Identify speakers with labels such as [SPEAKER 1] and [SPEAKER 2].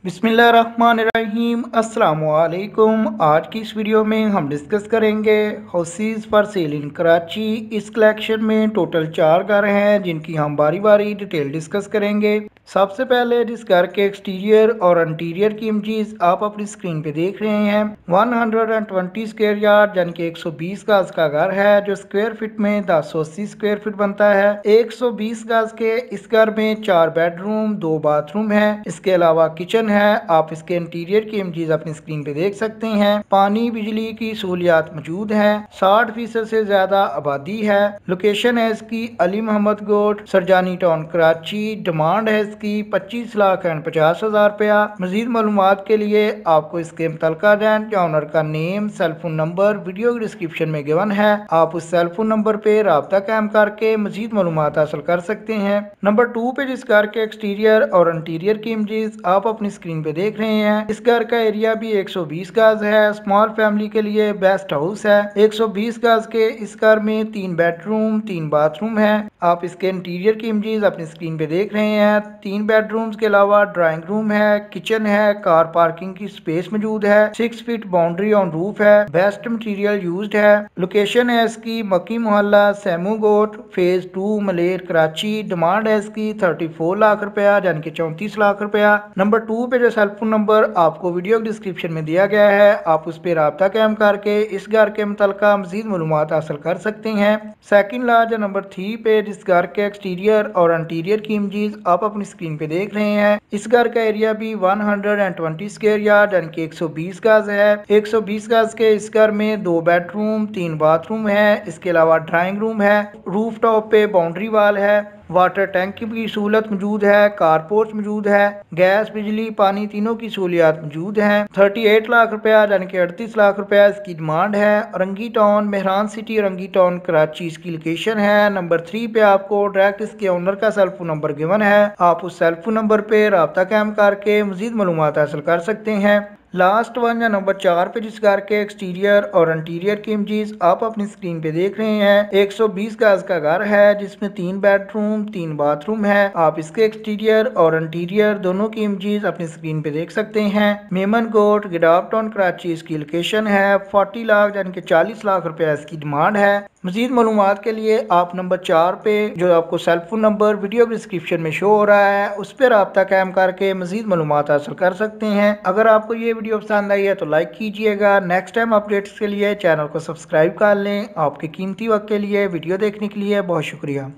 [SPEAKER 1] बिस्मिल्लाहिर्रहमानिर्रहीम अस्सलामुअलैकुम। आज की इस वीडियो में हम डिस्कस करेंगे हाउसेस फॉर सेल इन कराची। इस कलेक्शन में टोटल 4 घर हैं जिनकी हम बारी बारी डिटेल डिस्कस करेंगे। सबसे पहले जिस घर के एक्सटीरियर और इंटीरियर की इमेजेस आप अपनी स्क्रीन पे देख रहे हैं 120 स्क्वायर यार्ड यानी कि 120 गज का घर है जो स्क्वायर फीट में 1080 स्क्वायर फीट बनता है। 120 गज के इस घर में 4 बेडरूम 2 बाथरूम है। इसके अलावा किचन है। आप इसके इंटीरियर की इमेजेस अपनी स्क्रीन पे देख सकते हैं। पानी बिजली की सहूलियात मौजूद है। 60% से ज्यादा आबादी है। लोकेशन है इसकी अली मोहम्मद गोट सरजानी टाउन कराची। डिमांड है इसकी 25,50,000 रुपया। मजीद मालूमात के लिए आपको इसके मुतल्लिका एजेंट या ऑनर का नेम सेलफोन नंबर वीडियो के डिस्क्रिप्शन में गिवन है। आप उस सेलफोन नंबर पे राब्ता कायम करके मजीद मालूमात हासिल कर सकते हैं। नंबर 2 पे जिस घर के एक्सटीरियर और इंटीरियर की इमेजेस आप अपनी स्क्रीन पे देख रहे हैं इस घर का एरिया भी 120 गज है। स्मॉल फैमिली के लिए बेस्ट हाउस है। 120 गज के इस घर में 3 बेडरूम 3 बाथरूम है। आप इसके इंटीरियर की इमेजेस अपनी स्क्रीन पे देख रहे हैं। 3 बेडरूम्स के अलावा ड्राइंग रूम है, किचन है, कार पार्किंग की स्पेस मौजूद है। 6 फीट बाउंड्री ऑन रूफ है। बेस्ट मटेरियल यूज्ड है। लोकेशन है इसकी मक्की मोहल्ला सैमू गोट फेज 2 मलेर कराची। डिमांड है इसकी 34 लाख रुपया यानी कि 34 लाख रुपया। नंबर 2 पे जो सेलफोन नंबर आपको वीडियो डिस्क्रिप्शन में दिया गया है आप उस पर राब्ता कायम करके इस घर के मुतल्लिका मजीद मालूमात हासिल कर सकते हैं। सेकंड लार्ज नंबर 3 पे जिस घर के एक्सटीरियर और इंटीरियर की इमेजेस आप अपनी स्क्रीन पे देख रहे हैं इस घर का एरिया भी 120 स्क्वायर यार्ड यानी कि 120 गज है। 120 गज के इस घर में 2 बेडरूम 3 बाथरूम है। इसके अलावा ड्राइंग रूम है। रूफ टॉप पे बाउंड्री वाल है। वाटर टैंक की भी सहूलत मौजूद है। कारपोर्च मौजूद है। गैस बिजली पानी तीनों की सहूलियात मौजूद हैं। 38 लाख रुपया यानी कि 38 लाख रुपया इसकी डिमांड है। रंगी टाउन मेहरान सिटी रंगी टाउन कराची इसकी लोकेशन है। नंबर 3 पे आपको डायरेक्ट इसके ओनर का सेलफोन नंबर गिवन है। आप उस सेलफोन नंबर पे राब्ता कायम करके मजीद मालूमात हासिल कर सकते हैं। लास्ट वन या नंबर 4 पे जिस घर के एक्सटीरियर और इंटीरियर की इमेजेस आप अपनी स्क्रीन पे देख रहे हैं 120 गज का घर है जिसमें 3 बेडरूम 3 बाथरूम है। आप इसके एक्सटीरियर और इंटीरियर दोनों की इमेजेस अपनी स्क्रीन पे देख सकते हैं। मेमन कोट गिडाफ टाउन कराची इसकी लोकेशन है। 40 लाख यानी कि 40 लाख रुपया इसकी डिमांड है। मजीद मालूमात के लिए आप नंबर 4 पे जो आपको सेलफोन नंबर वीडियो डिस्क्रिप्शन में शो हो रहा है उस पर राब्ता कायम करके मजीद मालूमात हासिल कर सकते हैं। अगर आपको ये वीडियो पसंद आई है तो लाइक कीजिएगा। नेक्स्ट टाइम अपडेट्स के लिए चैनल को सब्सक्राइब कर लें। आपके कीमती वक्त के लिए वीडियो देखने के लिए बहुत शुक्रिया।